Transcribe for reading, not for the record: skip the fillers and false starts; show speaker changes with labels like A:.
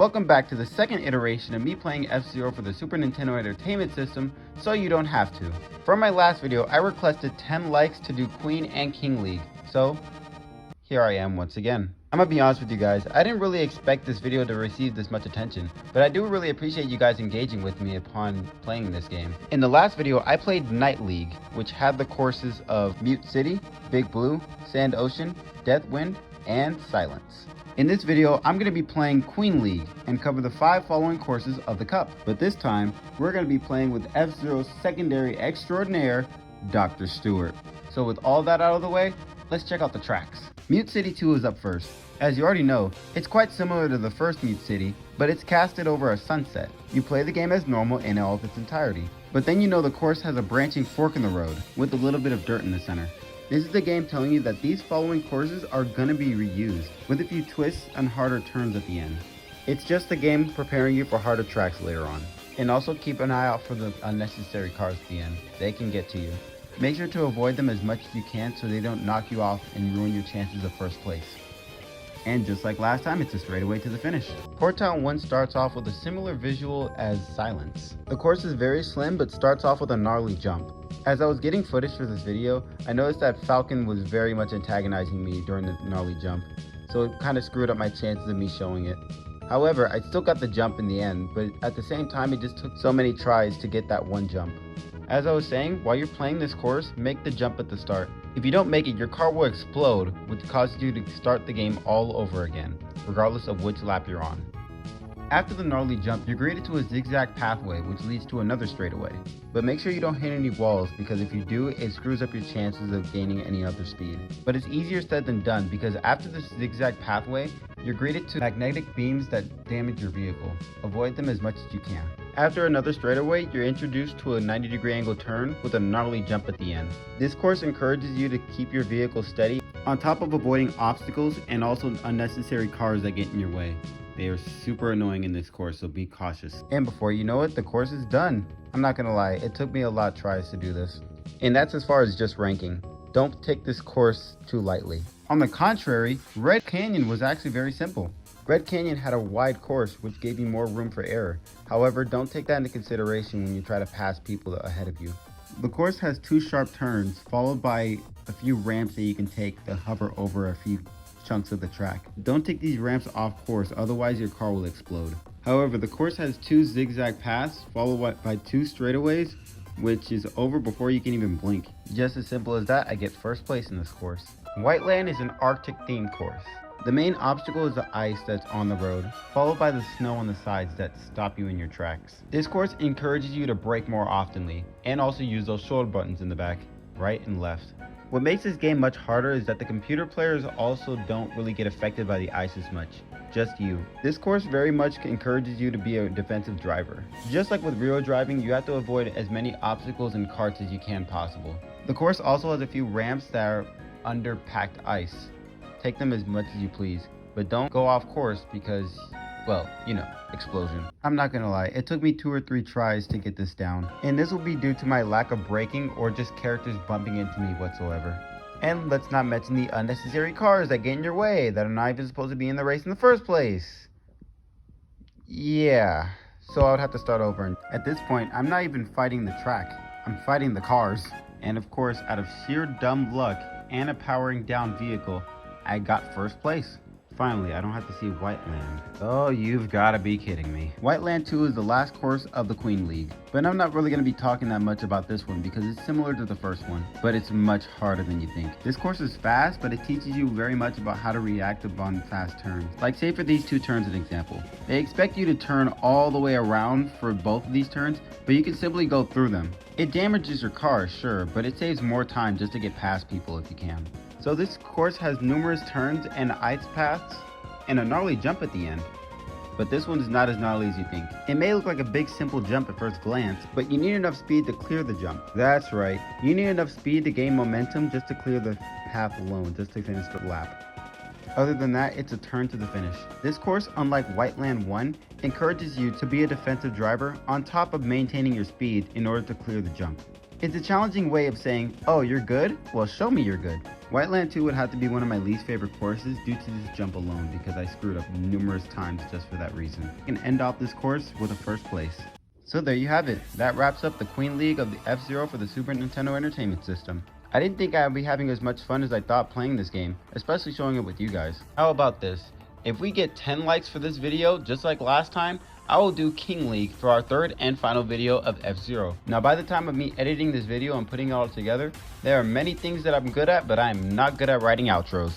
A: Welcome back to the second iteration of me playing F-Zero for the Super Nintendo Entertainment System, so you don't have to. From my last video, I requested 10 likes to do Queen and King League, so here I am once again. I'm gonna be honest with you guys, I didn't really expect this video to receive this much attention, but I do really appreciate you guys engaging with me upon playing this game. In the last video, I played Night League, which had the courses of Mute City, Big Blue, Sand Ocean, Death Wind, and Silence. In this video, I'm going to be playing Queen League and cover the 5 following courses of the cup. But this time, we're going to be playing with F-Zero's secondary extraordinaire, Dr. Stewart. So with all that out of the way, let's check out the tracks. Mute City 2 is up first. As you already know, it's quite similar to the first Mute City, but it's casted over a sunset. You play the game as normal in all of its entirety. But then you know the course has a branching fork in the road, with a little bit of dirt in the center. This is the game telling you that these following courses are gonna be reused, with a few twists and harder turns at the end. It's just the game preparing you for harder tracks later on. And also keep an eye out for the unnecessary cars at the end. They can get to you. Make sure to avoid them as much as you can so they don't knock you off and ruin your chances of first place. And just like last time, it's a straightaway to the finish. Port Town 1 starts off with a similar visual as Silence. The course is very slim but starts off with a gnarly jump. As I was getting footage for this video, I noticed that Falcon was very much antagonizing me during the gnarly jump, so it kind of screwed up my chances of me showing it. However, I still got the jump in the end, but at the same time it just took so many tries to get that one jump. As I was saying, while you're playing this course, make the jump at the start. If you don't make it, your car will explode, which causes you to start the game all over again, regardless of which lap you're on. After the gnarly jump, you're greeted to a zigzag pathway which leads to another straightaway. But make sure you don't hit any walls, because if you do, it screws up your chances of gaining any other speed. But it's easier said than done, because after this zigzag pathway, you're greeted to magnetic beams that damage your vehicle. Avoid them as much as you can. After another straightaway, you're introduced to a 90-degree angle turn with a gnarly jump at the end. This course encourages you to keep your vehicle steady, on top of avoiding obstacles and also unnecessary cars that get in your way. They are super annoying in this course, so be cautious. And before you know it, the course is done. I'm not gonna lie, it took me a lot of tries to do this. And that's as far as just ranking. Don't take this course too lightly. On the contrary, Red Canyon was actually very simple. Red Canyon had a wide course which gave you more room for error. However, don't take that into consideration when you try to pass people ahead of you. The course has 2 sharp turns, followed by a few ramps that you can take to hover over a few chunks of the track. Don't take these ramps off course, otherwise your car will explode. However, the course has 2 zigzag paths followed by 2 straightaways, which is over before you can even blink. Just as simple as that, I get first place in this course. Whiteland is an Arctic themed course. The main obstacle is the ice that's on the road, followed by the snow on the sides that stop you in your tracks. This course encourages you to brake more oftenly, and also use those shoulder buttons in the back, right and left. What makes this game much harder is that the computer players also don't really get affected by the ice as much, just you. This course very much encourages you to be a defensive driver. Just like with real driving, you have to avoid as many obstacles and carts as you can possible. The course also has a few ramps that are under packed ice. Take them as much as you please, but don't go off course because, well, you know, explosion. I'm not gonna lie, it took me 2 or 3 tries to get this down, and this will be due to my lack of braking or just characters bumping into me whatsoever. And let's not mention the unnecessary cars that get in your way that are not even supposed to be in the race in the first place. Yeah, so I would have to start over, and at this point, I'm not even fighting the track, I'm fighting the cars. And of course, out of sheer dumb luck and a powering down vehicle, I got first place. Finally, I don't have to see Whiteland. Oh, you've got to be kidding me. Whiteland 2 is the last course of the Queen League, but I'm not really going to be talking that much about this one because it's similar to the first one, but it's much harder than you think. This course is fast, but it teaches you very much about how to react upon fast turns. Like say for these 2 turns an example. They expect you to turn all the way around for both of these turns, but you can simply go through them. It damages your car, sure, but it saves more time just to get past people if you can. So this course has numerous turns and ice paths and a gnarly jump at the end. But this one is not as gnarly as you think. It may look like a big simple jump at first glance, but you need enough speed to clear the jump. That's right, you need enough speed to gain momentum just to clear the path alone, just to finish the lap. Other than that, it's a turn to the finish. This course, unlike Whiteland 1, encourages you to be a defensive driver on top of maintaining your speed in order to clear the jump. It's a challenging way of saying, oh, you're good? Well, show me you're good. Whiteland 2 would have to be one of my least favorite courses due to this jump alone because I screwed up numerous times just for that reason. I can end off this course with a first place. So there you have it. That wraps up the Queen League of the F-Zero for the Super Nintendo Entertainment System. I didn't think I'd be having as much fun as I thought playing this game, especially showing it with you guys. How about this? If we get 10 likes for this video, just like last time, I will do King League for our third and final video of F-Zero. Now by the time of me editing this video and putting it all together, there are many things that I'm good at, but I am not good at writing outros.